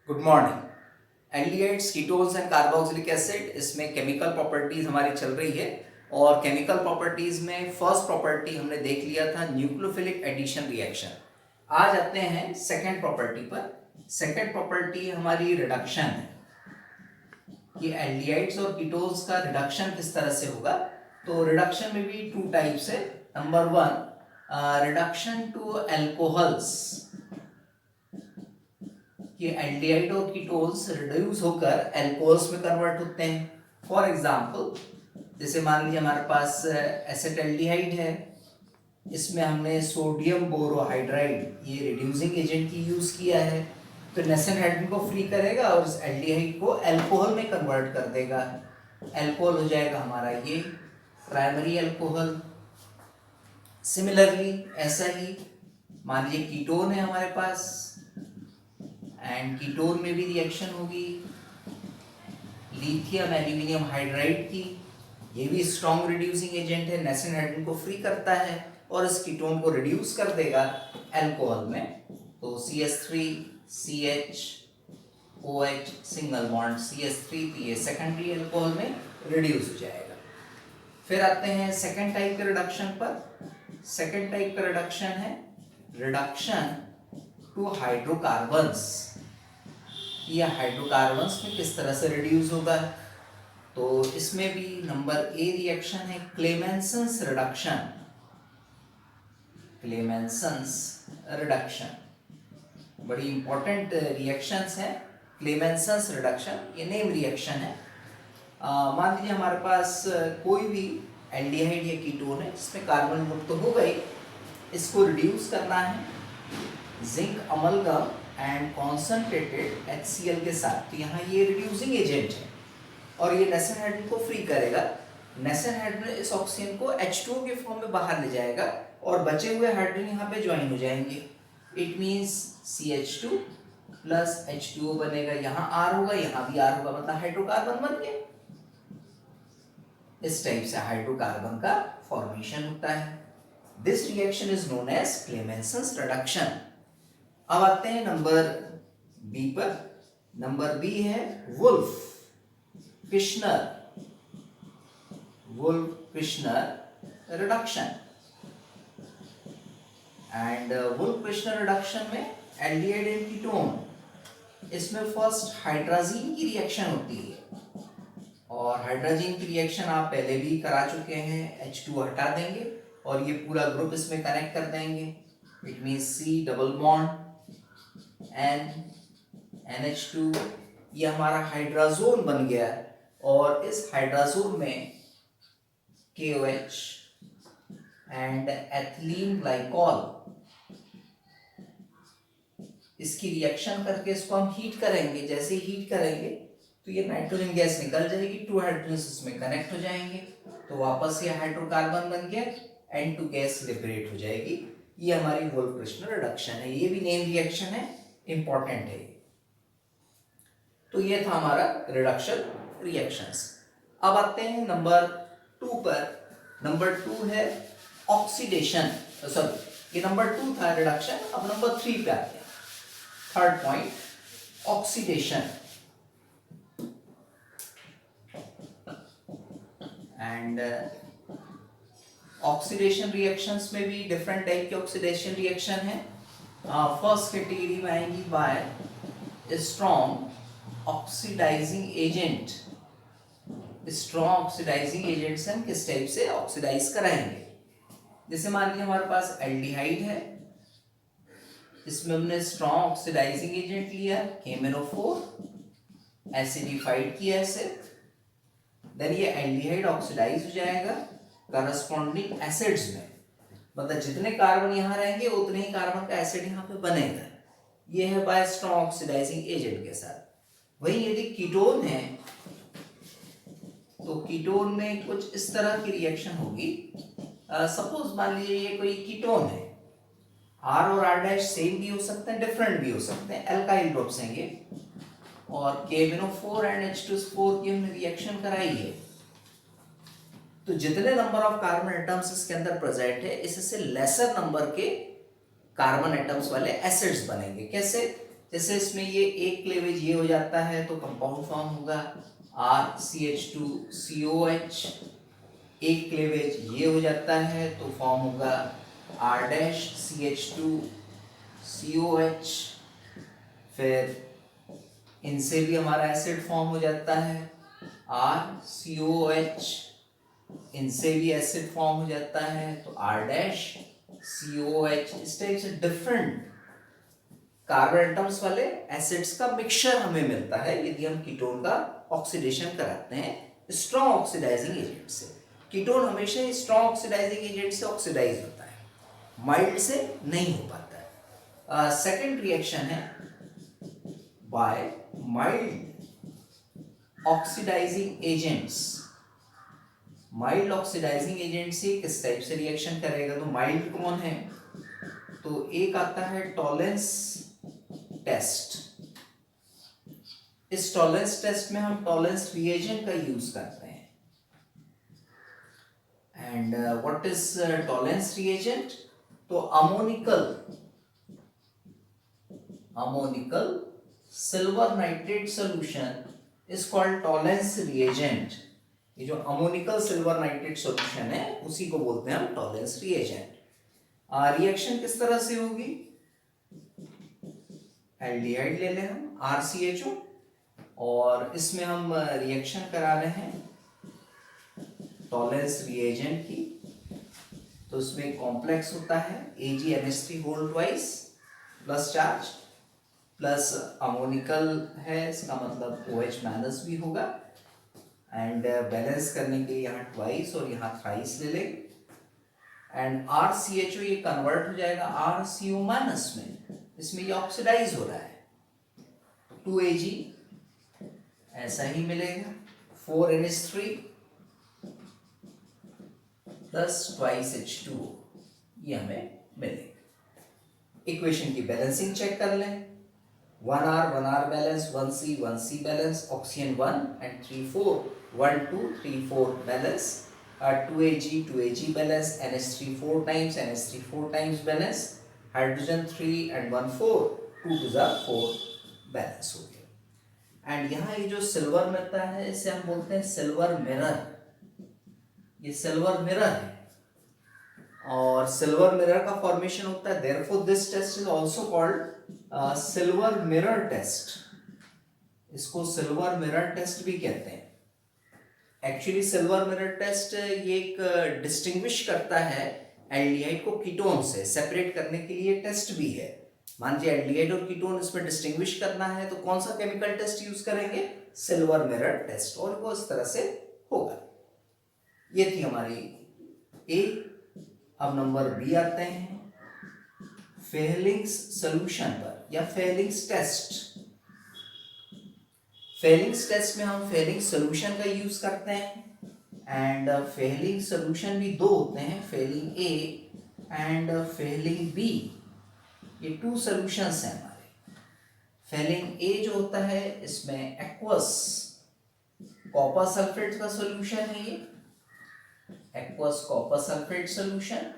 Good morning. Aldehydes, ketones and carboxylic acid, इसमें chemical properties हमारी चल रही है। और केमिकल प्रॉपर्टीज में फर्स्ट प्रॉपर्टी हमने देख लिया था न्यूक्लियोफिलिक एडिशन रिएक्शन। आज आते हैं सेकंड प्रॉपर्टी पर। सेकंड प्रॉपर्टी हमारी रिडक्शन है कि एल्डिहाइड्स और कीटोन्स का रिडक्शन किस तरह से होगा। तो रिडक्शन में भी टू टाइप्स है। Number one, reduction to alcohols, कि एल्डिहाइड और कीटोन्स रिड्यूस होकर एल्कोहल्स में कन्वर्ट होते हैं। फॉर एग्जांपल, जैसे मान लीजिए हमारे पास एसेटल्डिहाइड है, इसमें हमने सोडियम बोरोहाइड्राइड ये रिड्यूसिंग एजेंट की यूज किया है, तो नेसेंट हाइड्रोजन को फ्री करेगा और इस एल्डिहाइड को अल्कोहल में कन्वर्ट कर देगा। अल्कोहल हो जाएगा हमारा ये प्राइमरी अल्कोहल। सिमिलरली ऐसा ही मान लीजिए कीटोन है हमारे पास, एंड कीटोन में भी रिएक्शन होगी लिथियम एल्यूमिनियम हाइड्राइड की। ये भी स्ट्रॉन्ग रिड्यूसिंग एजेंट है, नेसेंट हाइड्रोजन को फ्री करता है और इस कीटोन को रिड्यूस कर देगा अल्कोहल में। तो CH3CHOH सिंगल बॉन्ड CH3 ये सेकेंडरी अल्कोहल में रिड्यूस हो जाएगा। फिर आते हैं सेकेंड टाइप के रिडक्शन पर। सेकेंड टाइप का रिडक्शन है रिडक्शन टू हाइड्रोकार्बन्स। या हाइड्रोकार्बन्स में किस तरह से रिड्यूस होगा, तो इसमें भी नंबर ए रिएक्शन है क्लेमेंसन्स रिडक्शन। क्लेमेंसन्स रिडक्शन बड़ी इंपॉर्टेंट रिएक्शंस है। क्लेमेंसन्स रिडक्शन ये नेम रिएक्शन है। मान लीजिए हमारे पास कोई भी एल्डिहाइड या कीटोन है जिसमें कार्बन मुक्त तो हो गई, इसको रिड्यूस करना है zinc amalgam and concentrated HCl के साथ। तो यहाँ ये रिड्यूसिंग एजेंट है और ये नेसेंट हाइड्रोजन को फ्री करेगा। नेसेंट हाइड्रोजन इस ऑक्सीजन को H2O के फॉर्म में बाहर ले जाएगा और बचे हुए हाइड्रोजन यहाँ पे ज्वाइन हो जाएंगे। It means CH2 plus H2O बनेगा, यहाँ R होगा, यहाँ भी R होगा, मतलब हाइड्रोकार्बन बन गया। इस टाइप से हाइड्रोकार्बन का फॉर्मेशन होता है। This reaction is known as Clemmensen's reduction. अब आते हैं नंबर बी पर। नंबर बी है Wolff Kishner reduction. And Wolff Kishner reduction में एल्डिहाइड एंड कीटोन, इसमें फर्स्ट हाइड्राजीन की रिएक्शन होती है और हाइड्राजीन की रिएक्शन आप पहले भी करा चुके हैं। H2 हटा देंगे और ये पूरा ग्रुप इसमें कनेक्ट कर देंगे। It means C double bond NH2, ये हमारा हाइड्राजोन बन गया और इस हाइड्राजोन में KOH एंड एथिलीन ग्लाइकॉल, इसकी रिएक्शन करके इसको हम हीट करेंगे। जैसे ही हीट करेंगे तो ये नाइट्रोजन गैस निकल जाएगी, 2 हाइड्रोजन इसमें कनेक्ट हो जाएंगे, तो वापस ये हाइड्रोकार्बन बन गया, N2 गैस लिबरेट हो जाएगी। ये हमारी वुल्फ किश्नर रिडक्शन है। ये भी नेम रिएक्शन है, इंपॉर्टेंट है। तो ये था हमारा रिडक्शन रिएक्शंस। अब आते हैं नंबर 2 पर। नंबर 2 है ऑक्सीडेशन, सॉरी ये नंबर 2 था रिडक्शन। अब नंबर 3 पे आते हैं। Third point, oxidation. And oxidation reactions में भी डिफरेंट टाइप के ऑक्सीडेशन रिएक्शन है। फर्स्ट कैटेगरी में आएंगी by strong oxidising agent. Strong oxidising agent से हम किस टाइप से ऑक्सीडाइज कराएंगे। जैसे मान लीजिए हमारे पास एल्डिहाइड है, इसमें हमने स्ट्रॉन्ग ऑक्सीडाइजिंग एजेंट लिया KMnO4, एसिडिफाइड किया एसिड, देन ये एल्डिहाइड ऑक्सीडाइज हो जाएगा करस्पॉन्डिंग एसिड्स में। मतलब जितने कार्बन यहाँ रहेंगे उतने ही कार्बन का एसिड यहाँ पे बनेगा। ये है बाय स्ट्रॉन्ग ऑक्सीडाइजिंग एजेंट के साथ। वहीं यदि कीटोन है तो कीटोन में कुछ इस तरह की रिएक्शन होगी। सपोज मान लीजिए ये कोई कीटोन है, R और R' सेम भी हो सकते हैं, डिफरेंट भी हो सकते हैं, एल्काइल ग्रुप्स हैं ये, और KMnO4 एंड H2SO4 की हमने रिएक्शन कराई है। तो जितने नंबर ऑफ कार्बन एटम्स इसके अंदर प्रेजेंट है, इससे लेसर नंबर के कार्बन एटम्स वाले एसिड्स बनेंगे। कैसे? जैसे इसमें ये एक क्लेवेज ये हो जाता है तो कंपाउंड फॉर्म होगा RCH2COH, एक क्लेवेज ये हो जाता है तो फॉर्म होगा R-CH2COH। फिर इनसे भी हमारा एसिड फॉर्म हो जाता है RCOH, इनसे भी एसिड फॉर्म हो जाता है तो R-COH। इस टाइप से डिफरेंट कार्बन एटम्स वाले एसिड्स का मिक्सचर हमें मिलता है यदि हम कीटोन का ऑक्सीडेशन कराते हैं स्ट्रॉन्ग ऑक्सीडाइजिंग एजेंट से। कीटोन हमेशा स्ट्रॉन्ग ऑक्सीडाइजिंग एजेंट से ऑक्सीडाइज होता है, माइल्ड से नहीं हो पाता है। सेकेंड रिएक्शन है by mild oxidising agents. Mild oxidising agent से किस टाइप से रिएक्शन करेगा, तो माइल्ड कौन है, तो एक आता है टॉलेंस टेस्ट। इस टॉलेंस टेस्ट में हम टॉलेंस रिएजेंट का यूज करते हैं। And what is Tollens reagent, तो ammoniacal silver nitrate solution is called Tollens reagent. ये जो अमोनिकल सिल्वर नाइट्रेट सॉल्यूशन है उसी को बोलते हैं हम टॉलेंस रिएजेंट। रिएक्शन किस तरह से होगी, एल्डिहाइड ले लें हम RCHO और इसमें हम रिएक्शन करा रहे हैं टॉलेंस रिएजेंट की, तो इसमें कॉम्प्लेक्स होता है AgNH3 whole twice plus charge plus ammoniacal है, इसका मतलब OH माइनस भी होगा एंड बैलेंस करने के लिए यहाँ ट्वाइस और यहाँ थ्राइस ले लेंगे एंड RCHO ये कन्वर्ट हो जाएगा RCO माइनस में, इसमें ये ऑक्सीडाइज हो रहा है 2Ag ऐसा ही मिलेगा 4NH3 प्लस ट्वाइस H2O ये हमें मिलेगा। इक्वेशन की बैलेंसिंग चेक कर लें, 1R balance, 1C balance, oxygen 1 and 3 4 1 2 3 4 balance, 2Ag balance, NH3 4 times, NH3 4 times balance, hydrogen 3 and 1 4 2 to the 4 balance हो गया। एंड यहाँ ये जो सिल्वर मिलता है इसे हम बोलते हैं सिल्वर मिरर, ये सिल्वर मिरर है और सिल्वर मिरर का फॉर्मेशन होता है, therefore this test is also called silver mirror test. इसको सिल्वर मिरर टेस्ट भी कहते हैं। एक्चुअली सिल्वर मिरर टेस्ट ये एक डिस्टिंग्विश करता है एल्डिहाइड को कीटोन से, सेपरेट करने के लिए टेस्ट भी है। मान लीजिए एल्डिहाइड और कीटोन इसमें डिस्टिंग्विश करना है तो कौन सा केमिकल टेस्ट यूज करेंगे, सिल्वर मिरर टेस्ट, और वो इस तरह से होगा। ये थी हमारी ए। अब नंबर बी आते हैं फेलिंग्स सॉल्यूशन पर या फेलिंग्स टेस्ट। फेलिंग्स टेस्ट में हम फेलिंग सॉल्यूशन का यूज करते हैं एंड फेलिंग सॉल्यूशन भी दो होते हैं, Fehling A and Fehling B, ये 2 सॉल्यूशंस हैं हमारे। फेलिंग ए जो होता है इसमें एक्वस कॉपर सल्फेट का सॉल्यूशन है, ये aqueous copper sulphate solution.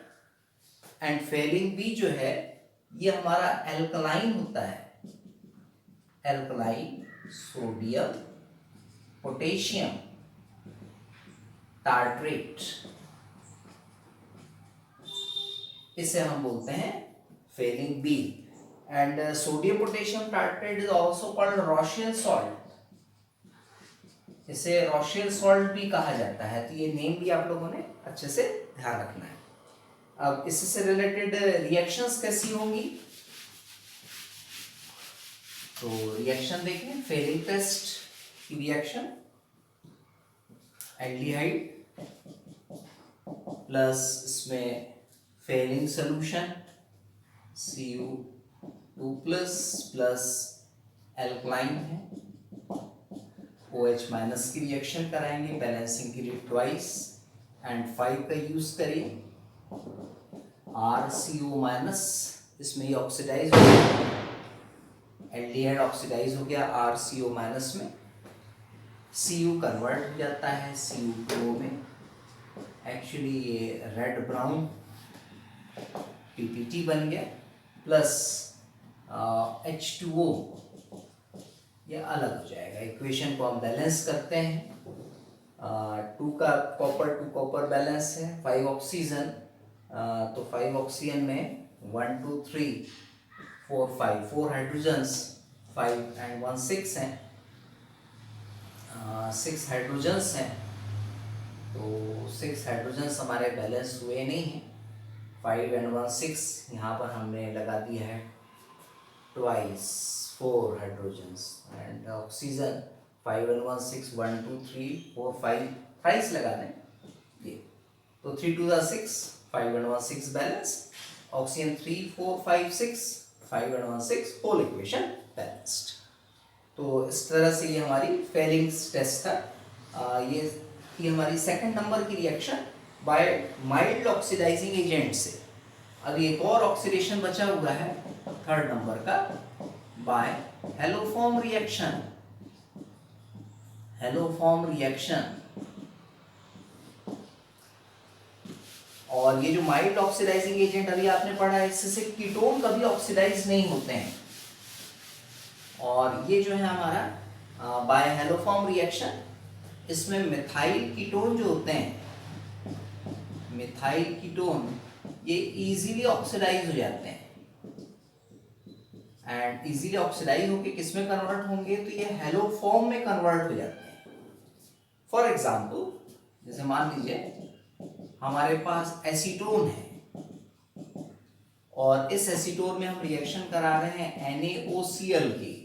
And Fehling B जो है ये हमारा एल्कलाइन होता है, एल्कलाइन सोडियम पोटेशियम टार्ट्रेट, इसे हम बोलते हैं Fehling B. And sodium potassium tartrate is also called Rochelle salt, इसे रॉशियल सॉल्ट भी कहा जाता है, तो ये नेम भी आप लोगों ने अच्छे से ध्यान रखना है। अब इससे रिलेटेड रिएक्शंस कैसी होंगी, तो रिएक्शन देखें, फेलिंग टेस्ट की रिएक्शन, एल्डिहाइड प्लस इसमें Fehling solution Cu2 plus alkaline है, OH माइनस की रिएक्शन कराएंगे बैलेंसिंग के लिए ट्वाइस एंड 5 का यूज करिए, RCO माइनस, इसमें ये ऑक्सीडाइज हो गया, एल्डिहाइड ऑक्सीडाइज हो गया RCO माइनस में, Cu कन्वर्ट हो जाता है Cu2 में, एक्चुअली ये रेड ब्राउन PPT बन गया, प्लस H2O, ये अलग हो जाएगा। इक्वेशन को हम बैलेंस करते हैं। 2 का कॉपर टू कॉपर बैलेंस है, 5 ऑक्सीजन, तो 5 ऑक्सीजन में 1 2 3 4 5 4 हाइड्रोजन्स, 5 एंड 1 6 हैं, 6 हाइड्रोजन्स हैं, तो 6 हाइड्रोजन्स हमारे बैलेंस हुए नहीं हैं। 5 एंड 1 6 यहाँ पर हमने लगा दिया है twice 4 hydrogens, and oxygen 5 and 1 6 1 2 3 4 5 thrice लगा दें ये, तो 3 2 6 5 and 1 6 balance, oxygen 3 4 5 6 5 and 1 6 whole equation balanced. तो इस तरह से ये हमारी फेलिंग्स टेस्ट था। ये थी हमारी सेकंड नंबर की reaction by mild oxidising agent से। अभी एक और ऑक्सीडेशन बचा हुआ है थर्ड नंबर का, by haloform reaction. Haloform reaction, और ये जो माइल्ड ऑक्सीडाइजिंग एजेंट अभी आपने पढ़ा है, इससे कीटोन कभी ऑक्सीडाइज नहीं होते हैं। और ये जो है हमारा बाय हेलोफॉर्म रिएक्शन, इसमें मिथाइल कीटोन जो होते हैं, मिथाइल कीटोन ये इजीली ऑक्सीडाइज हो जाते हैं, एंड इजीली ऑक्सीडाइज होके किस में कन्वर्ट होंगे, तो ये हेलोफॉर्म में कन्वर्ट हो जाते हैं। फॉर एग्जाम्पल, जैसे मान लीजिए हमारे पास एसीटोन है, और इस एसीटोन में हम रिएक्शन करा रहे हैं NaOCl की।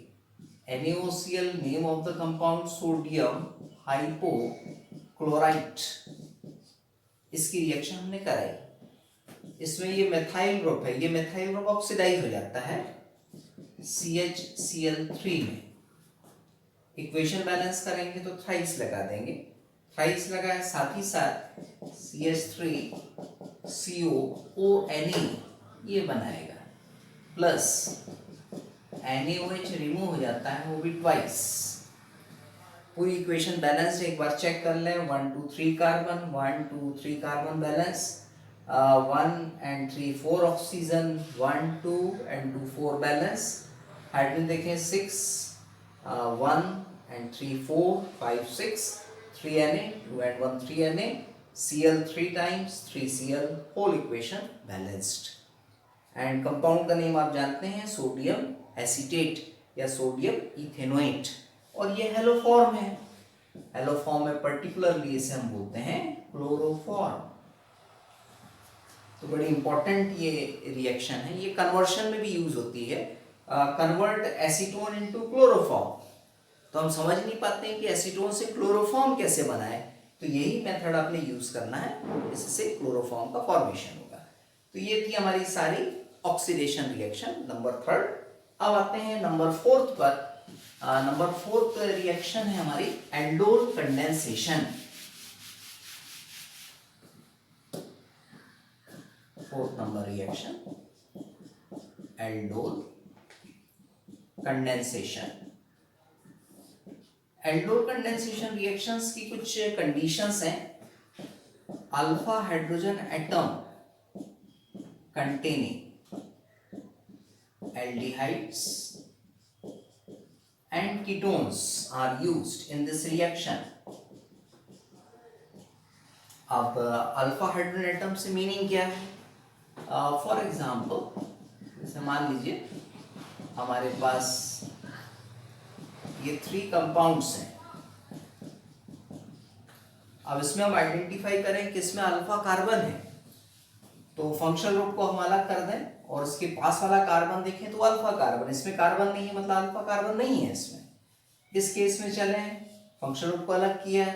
NaOCl name of the compound sodium hypochlorite, इसकी रिएक्शन हमने कराई। इसमें ये मेथाइल ग्रुप है, ये मेथाइल ग्रुप ऑक्सीडाइज हो जाता है CHCl3 में। इक्वेशन बैलेंस करेंगे तो थ्राइस लगा देंगे, थ्राइस लगाए साथ ही साथ CH3COONA ये बनाएगा, प्लस NaOH रिमूव हो जाता है, वो भी ट्वाइस। पूरी इक्वेशन बैलेंस्ड, एक बार चेक कर लें। 1 2 3 carbon, 1 2 3 carbon balance, 1 and 3 4 oxygen, 1 2 and 2 4 balance. Hydrogen देखें 6, 1 and 3 4 5 6, 3 Na, 2 and 1 3 Na, Cl 3 times 3 Cl, whole equation balanced. And compound का नेम आप जानते हैं, सोडियम एसीटेट या सोडियम इथेनोएट, और ये हेलोफॉर्म है। हेलोफॉर्म में पर्टिकुलरली इसे हम बोलते हैं क्लोरोफॉर्म। तो बड़ी इंपॉर्टेंट ये रिएक्शन है, ये कन्वर्शन में भी यूज होती है, कन्वर्ट एसीटोन इनटू क्लोरोफॉर्म। तो हम समझ नहीं पाते हैं कि एसीटोन से क्लोरोफॉर्म कैसे बनाए, तो यही मेथड आपने यूज करना है, इससे क्लोरोफॉर्म का फॉर्मेशन होगा। तो ये थी हमारी सारी ऑक्सीडेशन रिएक्शन नंबर थर्ड। अब आते हैं नंबर फोर्थ पर। नंबर फोर्थ रिएक्शन है हमारी aldol condensation. Fourth number reaction aldol condensation. Aldol condensation reactions की कुछ कंडीशंस हैं। Alpha hydrogen atom containing aldehydes and ketones are used in this reaction. अब अल्फा हाइड्रोजन एटम से meaning क्या है? फॉर एग्जाम्पल, जैसे मान लीजिए हमारे पास ये 3 कंपाउंड्स हैं। अब इसमें हम आइडेंटिफाई करें कि इसमें अल्फा कार्बन है, तो फंक्शनल ग्रुप को हम अलग कर दें, और इसके पास वाला कार्बन देखें तो अल्फा कार्बन, इसमें कार्बन नहीं है, मतलब अल्फा कार्बन नहीं है इसमें। इस केस में चले फंक्शनल ग्रुप को अलग किया,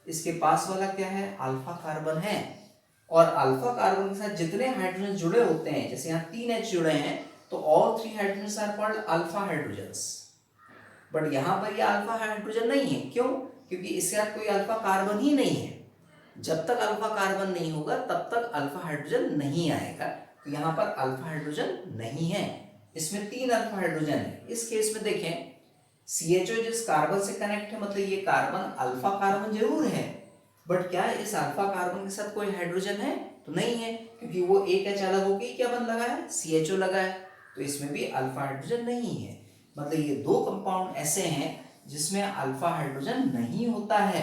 इसके पास वाला क्या है, अल्फा कार्बन है, और अल्फा कार्बन के साथ जितने हाइड्रोजन जुड़े होते हैं, जैसे यहाँ 3 H जुड़े हैं, तो all 3 hydrogen are called alpha hydrogens. But यहाँ पर ये अल्फा हाइड्रोजन नहीं है, क्यों? क्योंकि इसके साथ कोई अल्फा कार्बन ही नहीं है। जब तक अल्फा कार्बन नहीं होगा तब तक अल्फा हाइड्रोजन नहीं आएगा, तो यहाँ पर अल्फा हाइड्रोजन नहीं है। इसमें 3 अल्फा हाइड्रोजन है। इस केस में देखें CHO जिस कार्बन से कनेक्ट है, मतलब ये कार्बन अल्फा कार्बन जरूर है, बट क्या इस अल्फा कार्बन के साथ कोई हाइड्रोजन है? तो नहीं है, क्योंकि वो एक H अलग होकर क्या बन लगा है, CHO लगा है। तो तो इसमें भी अल्फा हाइड्रोजन नहीं है। मतलब ये दो कंपाउंड ऐसे हैं जिसमें अल्फा हाइड्रोजन नहीं होता है।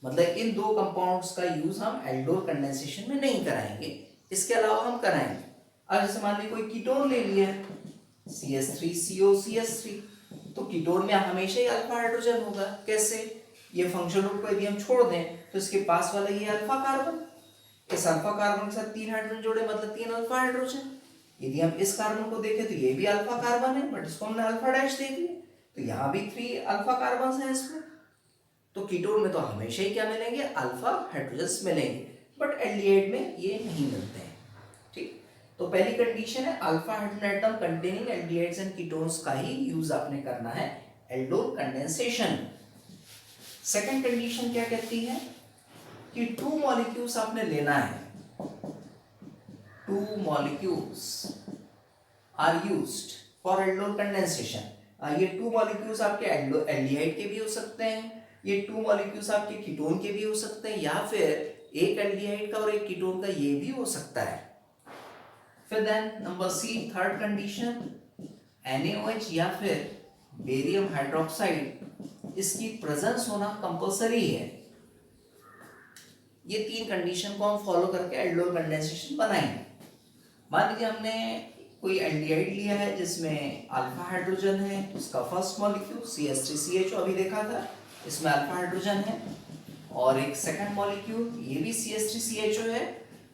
मतलब इन दो कंपाउंड्स का यूज हम एल्डोल कंडेंसेशन में नहीं कराएंगे, इसके अलावा हम कराएंगे। अब जैसे मान लीजिए कोई कीटोन ले लिया है CH3COCH3, तो कीटोन में हमेशा ही अल्फा हाइड्रोजन होगा। कैसे? ये फंक्शनल ग्रुप को यदि हम छोड़ दें तो इसके पास वाला ये अल्फा कार्बन, इस अल्फा कार्बन के साथ 3 हाइड्रोजन जोड़े मतलब 3 अल्फा हाइड्रोजन। यदि हम इस कार्बन को देखें तो ये भी अल्फा कार्बन है, बट इसको हमने अल्फा डैश दे दिया, तो यहाँ भी 3 अल्फा कार्बन हैं इसमें। तो कीटोन में तो हमेशा ही क्या मिलेंगे? अल्फा हाइड्रोजन्स मिलेंगे, बट एल्डिहाइड में ये नहीं मिलते हैं। ठीक, तो पहली कंडीशन है alpha hydrogen atom containing aldehydes and ketones का ही यूज आपने करना है एल्डोल कंडेंसेशन। सेकंड कंडीशन क्या कहती है कि 2 मॉलिक्यूल्स आपने लेना है, 2 molecules are used for aldol condensation। ये 2 molecules आपके एल्डिहाइड के भी हो सकते हैं, ये 2 molecules आपके कीटोन के भी हो सकते हैं, या फिर एक एल्डिहाइड का और एक कीटोन का ये भी हो सकता है। फिर then number C, third condition, NaOH या फिर बेरियम हाइड्रोक्साइड, इसकी प्रेजेंस होना कंपलसरी है। ये 3 कंडीशन को हम फॉलो करके एल्डोल कंडेंसेशन बनाएंगे। मान लीजिए हमने कोई एल्डिहाइड लिया है जिसमें अल्फा हाइड्रोजन है, उसका फर्स्ट मॉलिक्यूल CH3CHO अभी देखा था, इसमें अल्फा हाइड्रोजन है, और एक सेकंड मॉलिक्यूल ये भी CH3CHO है,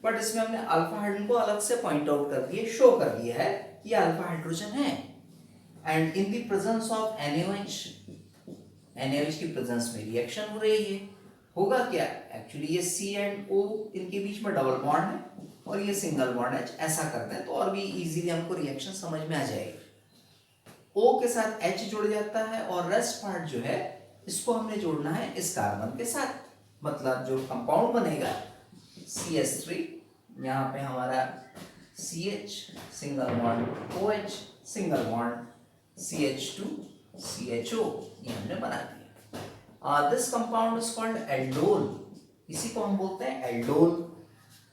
बट इसमें हमने अल्फा हाइड्रोजन को अलग से पॉइंट आउट कर दिया, शो कर दिया है ये अल्फा हाइड्रोजन है। And in the presence of NaOH की प्रेजेंस में रिएक्शन हो रही है। होगा क्या? एक्चुअली ये C एंड O इनके बीच में डबल बॉन्ड है और ये सिंगल बॉन्ड है। ऐसा करते हैं तो और भी इजीली हमको रिएक्शन समझ में आ जाएगी। O के साथ H जुड़ जाता है और रेस्ट पार्ट जो है इसको हमने जोड़ना है इस कार्बन के साथ। मतलब जो कंपाउंड बनेगा CH3, यहाँ पे हमारा CH single bond OH single bond CH2 CHO, ये हमने बना दिया। This compound is called aldol, इसी को हम बोलते हैं एल्डोल।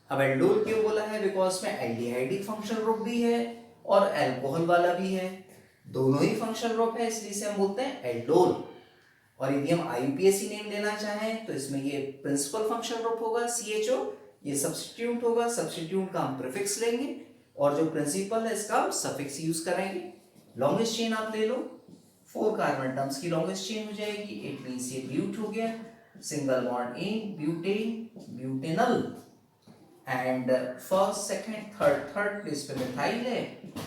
अब एल्डोल क्यों बोला है? बिकॉज में एल्डिहाइड फंक्शनल ग्रुप भी है और अल्कोहल वाला भी है, दोनों ही फंक्शनल ग्रुप है, इसलिए इसे हम बोलते हैं एल्डोल। और यदि हम IUPAC नेम लेना चाहें तो इसमें ये प्रिंसिपल फंक्शनल ग्रुप होगा CHO, ये सब्स्टिट्यूट होगा, सब्स्टिट्यूट का हम प्रीफिक्स लेंगे, और जो प्रिंसिपल है इसका हम सफिक्स यूज करेंगे। लॉन्गेस्ट चेन आप ले लो, 4 कार्बन टर्म्स की लॉन्गेस्ट चेन हो जाएगी। इट मींस ये ब्यूट हो गया, single bond in butane butanal, and first second third place पे मिथाइल है,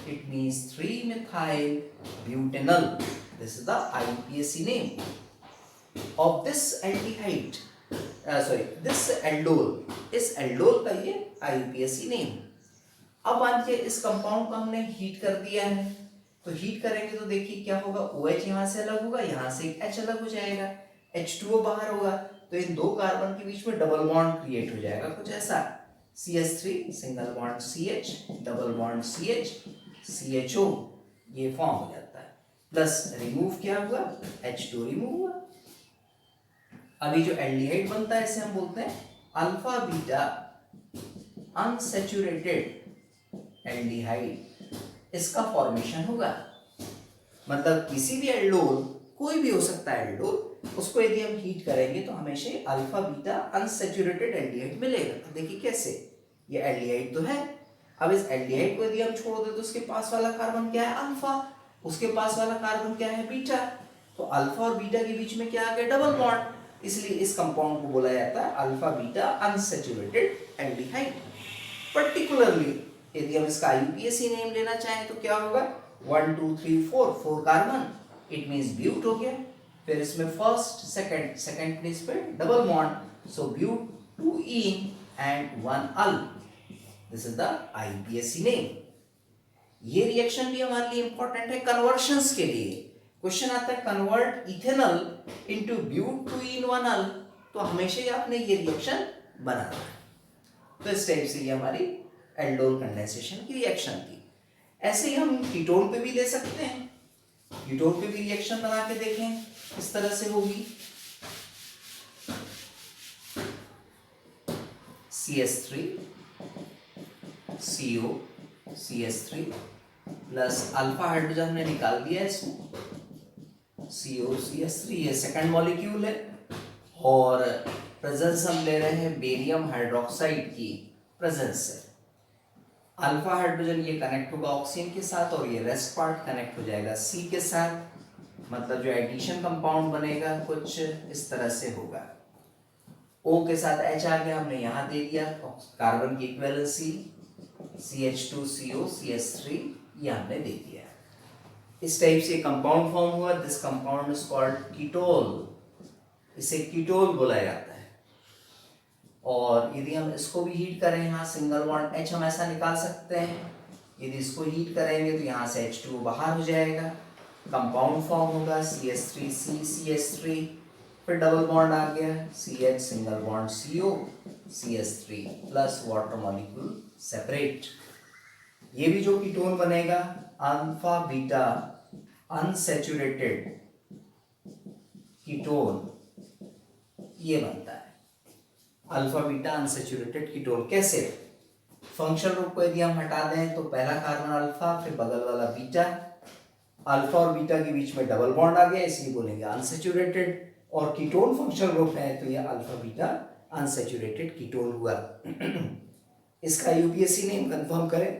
it means 3 methyl butanal. This is the IUPAC name of this aldehyde, this aldol, इस aldol का ये IUPAC नेम। अब मान लीजिए इस कंपाउंड को हमने हीट कर दिया है, तो हीट करेंगे तो देखिए क्या होगा, OH यहाँ से अलग होगा, यहाँ से एक H अलग हो जाएगा, H2O बाहर होगा, तो इन दो कार्बन के बीच में डबल बॉन्ड क्रिएट हो जाएगा कुछ ऐसा, CH3 single bond CH double bond CH CHO, ये फॉर्म हो जाता है। प्लस रिमूव क्या हुआ, H2 रिमूव हुआ। अभी जो एल्डिहाइड बनता है इसे हम बोलते हैं अल्फा बीटा अनसैचुरेटेड एल्डिहाइड, इसका फॉर्मेशन होगा। मतलब किसी भी एल्डोल, कोई भी हो सकता है एल्डोल, उसको यदि हम हीट करेंगे तो हमेशा अल्फा बीटा अनसैचुरेटेड एल्डिहाइड मिलेगा। तो देखिए कैसे, ये एल्डिहाइड तो है, अब इस एल्डिहाइड को यदि हम छोड़ दें तो उसके पास वाला कार्बन क्या है, अल्फा, उसके पास वाला कार्बन क्या है, बीटा, तो अल्फा और बीटा के बीच में क्या आ गया, डबल बॉन्ड, इसलिए इस कंपाउंड को बोला जाता है alpha beta unsaturated aldehyde. Particularly यदि हम इसका IUPAC नेम लेना चाहें तो क्या होगा, 1 2 3 4 कार्बन, इट मींस ब्यूट हो गया। फिर इसमें फर्स्ट सेकंड प्लेस पे double bond, so but 2 en and 1 al, this is the IUPAC name. ये रिएक्शन भी हमारे लिए इंपॉर्टेंट है कन्वर्शंस के लिए। क्वेश्चन आता है कन्वर्ट इथेनॉल इनटू ब्यूट 2 इन 1 अल, तो हमेशा ही आपने ये रिएक्शन बनाना है। तो इस टाइप से ये हमारी एल्डोल कंडेंसेशन की रिएक्शन थी। ऐसे ही हम कीटोन पे भी ले सकते हैं, कीटोन पे भी रिएक्शन बना के देखें किस तरह से होगी। CH3 CO CH3 plus alpha hydrogen हमने निकाल दिया इसमें, COCH3, ये सेकंड मॉलिक्यूल है। और प्रेजेंस हम ले रहे हैं बेरियम हाइड्रोक्साइड की प्रेजेंस से। अल्फा हाइड्रोजन ये कनेक्ट होगा ऑक्सीजन के साथ और ये रेस्ट पार्ट कनेक्ट हो जाएगा C के साथ, मतलब जो एडिशन कंपाउंड बनेगा कुछ इस तरह से होगा। O के साथ H आ गया, हमने यहाँ दे दिया कार्बन की इक्विवेलेंसी CH2CO CH3, ये हमने दे दिया। इस टाइप से कंपाउंड फॉर्म हुआ। This compound is called ketol, इसे कीटोल बोला जाता है। और यदि हम इसको भी हीट करें, यहाँ सिंगल बॉन्ड H हम ऐसा निकाल सकते हैं। यदि इसको हीट करेंगे तो यहाँ से H2O बाहर हो जाएगा, कंपाउंड फॉर्म होगा CH3C CH3, फिर डबल बॉन्ड आ गया CH single bond CO CH3 plus water molecule separate. ये भी जो कीटोन बनेगा अल्फा बीटा अनसैचुरेटेड कीटोन, ये बनता है अल्फा बीटा अनसैचुरेटेड कीटोन। कैसे? फंक्शनल ग्रुप को यदि हम हटा दें तो पहला कार्बन अल्फा, फिर बगल वाला बीटा, अल्फा और बीटा के बीच में डबल बॉन्ड आ गया, इसलिए बोलेंगे अनसैचुरेटेड। और कीटोन फंक्शनल ग्रुप है तो ये अल्फा बीटा अनसैचुरेटेड कीटोन हुआ। इसका यूपीएससी नेम कंफर्म करें।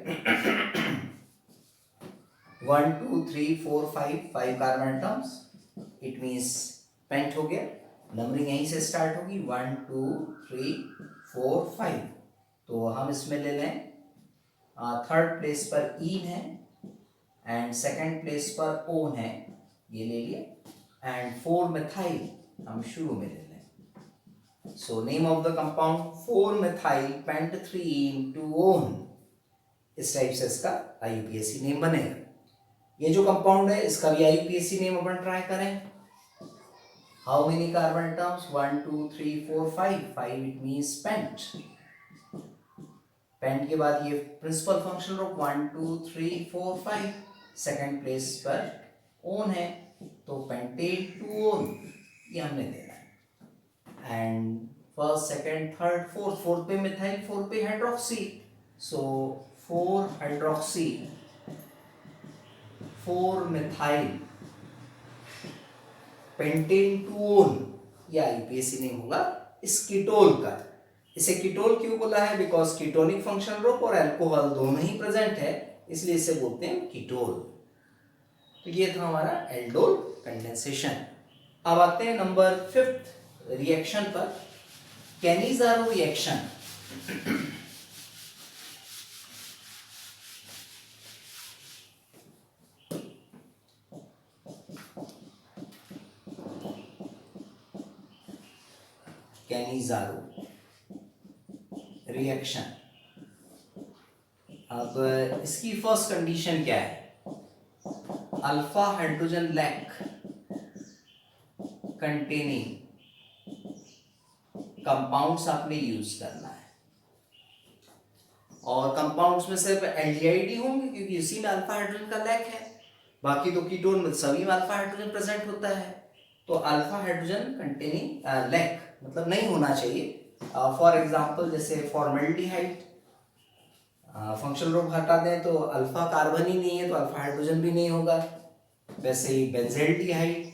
1 2 3 4 5 carbon atoms, it means pent हो गया। नंबरिंग यहीं से स्टार्ट होगी 1 2 3 4 5। तो हम इसमें ले लें थर्ड प्लेस पर ईन है एंड सेकंड प्लेस पर ओन है, ये ले लिया। एंड 4 मिथाइल हम शुरू में ले लें। So name of the compound 4 methyl pent 3-ईन-2-ओन। इस टाइप से इसका आईयूपीएसी नेम बनेगा। ये जो कंपाउंड है इसका भी आईयूपीएसी नेम अपन ट्राई करें। How many carbon atoms? 1 2 3 4 5 5, it means pent. Pent के बाद ये principal functional group 1 2 3 4 5, second place पर ओन है तो पेंटेट 2-ओन, ये हमने देना है। And first second third fourth पे मिथाइल, 4 पे hydroxy, so 4 hydroxy 4 methyl pentane 2-ओन, या आईयूपीएसी नेम होगा इस कीटोल का। इसे कीटोल क्यों बोला है? बिकॉज कीटोनिक फंक्शनल ग्रुप और अल्कोहल दोनों ही प्रेजेंट है, इसलिए इसे बोलते हैं कीटोल। तो ये था हमारा एल्डोल कंडेंसेशन। अब आते हैं नंबर 5 रिएक्शन पर, कैनिज़ारो रिएक्शन। Cannizzaro reaction. अब इसकी फर्स्ट कंडीशन क्या है? Alpha hydrogen lack containing compounds आपने यूज करना है, और कंपाउंड्स में सिर्फ एल्डिहाइड ही होंगे क्योंकि इसी में अल्फा हाइड्रोजन का लैक है। बाकी तो कीटोन में सभी में अल्फा हाइड्रोजन प्रेजेंट होता है, तो अल्फा हाइड्रोजन कंटेनिंग लैक मतलब नहीं होना चाहिए। फॉर एग्जांपल जैसे फॉर्मेल्डिहाइड, फंक्शनल ग्रुप हटा दें तो अल्फा कार्बन ही नहीं है तो अल्फा हाइड्रोजन भी नहीं होगा। वैसे ही बेंज़ेल्डिहाइड,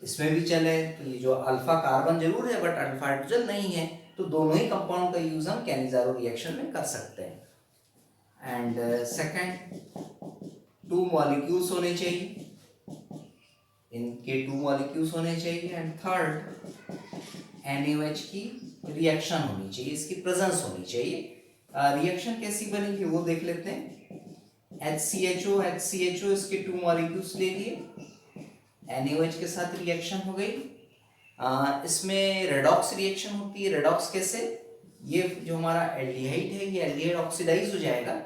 इसमें भी चले तो ये जो अल्फा कार्बन जरूर है बट अल्फा हाइड्रोजन नहीं है, तो दोनों ही कंपाउंड का यूज हम कैनिज़ारो रिएक्शन में कर सकते हैं। एंड सेकंड 2 मॉलिक्यूल्स होने चाहिए, इनके 2 मॉलिक्यूल्स होने चाहिए। एंड थर्ड NaOH की रिएक्शन होनी चाहिए, इसकी प्रेजेंस होनी चाहिए। रिएक्शन कैसी बनेगी वो देख लेते हैं। HCHO इसके 2 मॉलिक्यूल्स ले लिए, NaOH के साथ रिएक्शन हो गई। इसमें रेडॉक्स रिएक्शन होती है। रेडॉक्स कैसे? ये जो हमारा एल्डिहाइड है ये एल्डिहाइड ऑक्सीडाइज हो जाएगा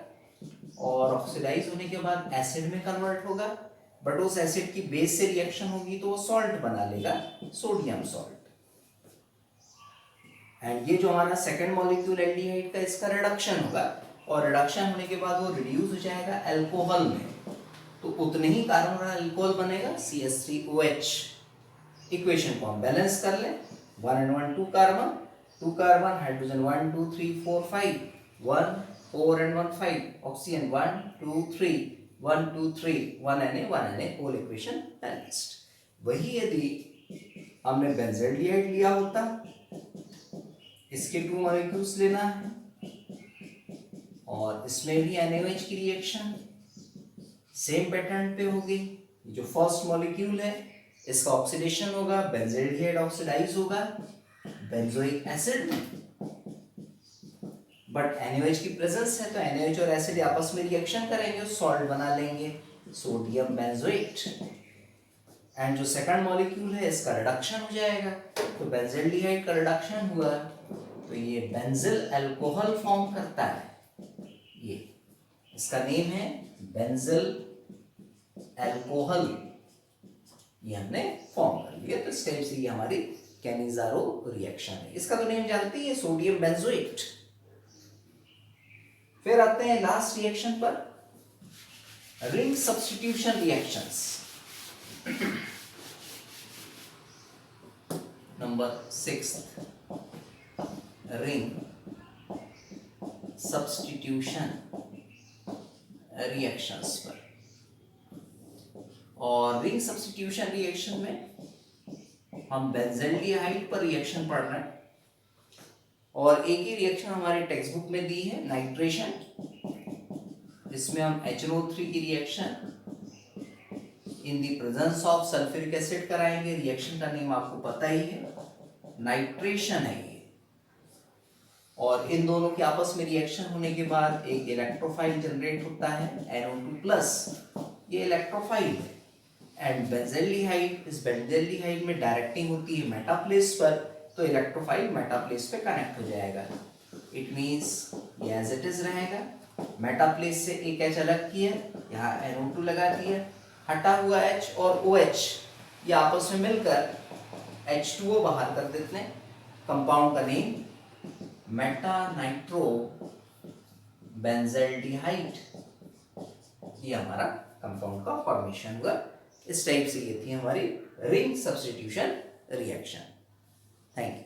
और ऑक्सीडाइज होने के बाद एसिड में कन्वर्ट होगा, बट उस एसिड की बेस से रिएक्शन होगी तो वो सॉल्ट बना लेगा, सोडियम सॉल्ट। एंड ये जो हमारा सेकंड मॉलिक्यूल एल्डिहाइड का, इसका रिडक्शन होगा और रिडक्शन होने के बाद वो रिड्यूस हो जाएगा अल्कोहल में, तो उतने ही कार्बन वाला अल्कोहल बनेगा CH3OH। इक्वेशन को हम बैलेंस कर लें, 1 and 1 2 carbon, 2 carbon, hydrogen 1 2 3 4 5, 1 4 and 1 5, oxygen 1 2 3, 1 2 3, 1 Na, whole equation balanced. वही यदि हमने बेंजोइलिएट लिया होता, इसके 2 मॉलिक्यूल्स लेना है और इसमें भी NaOH की रिएक्शन सेम पैटर्न पे होगी। जो फर्स्ट मॉलिक्यूल है इसका ऑक्सीडेशन होगा, बेंजोइलिएट ऑक्सीडाइज होगा बेंजोइक एसिड में, बट NaOH की प्रेजेंस है तो NaOH और एसिड आपस में रिएक्शन करेंगे, सॉल्ट बना लेंगे सोडियम बेंजोएट। एंड जो सेकंड मॉलिक्यूल है इसका रिडक्शन हो जाएगा, तो बेंजल्डिहाइड का रिडक्शन हुआ तो ये बेंजिल अल्कोहल फॉर्म करता है। ये इसका नेम है बेंजिल अल्कोहल, ये हमने फॉर्म कर लिया। तो इस टाइप से ये हमारी कैनिजारो रिएक्शन है। इसका तो नेम जानते हैं, सोडियम बेंजोएट। फिर आते हैं लास्ट रिएक्शन पर, ring substitution reactions. Number 6, ring substitution reactions पर। और रिंग सब्स्टिट्यूशन रिएक्शन में हम बेंजल्डिहाइड पर रिएक्शन पढ़ रहे हैं और एक ही रिएक्शन हमारी टेक्स्ट बुक में दी है, नाइट्रेशन। इसमें हम HNO3 की reaction in the presence of sulphuric acid कराएंगे। रिएक्शन का नेम आपको पता ही है, नाइट्रेशन है ये। और इन दोनों के आपस में रिएक्शन होने के बाद एक इलेक्ट्रोफाइल जनरेट होता है NO2+, ये इलेक्ट्रोफाइल है। एंड बेंजल्डिहाइड, इस बेंजल्डिहाइड में डायरेक्टिंग होती है मेटाप्लेस पर, तो इलेक्ट्रोफाइल मेटाप्लेस पे कनेक्ट हो जाएगा। इट मींस ये एज इट इज रहेगा। मेटाप्लेस से एक H अलग किया, यहाँ NO2 लगा दिया, हटा हुआ H और OH ये आपस में मिलकर H2O बाहर कर देते हैं। कंपाउंड का नेम मेटा नाइट्रो बेंजल्डिहाइड, ये हमारा कंपाउंड का फॉर्मेशन हुआ। इस टाइप से ये थी हमारी ring substitution reaction. Thank you.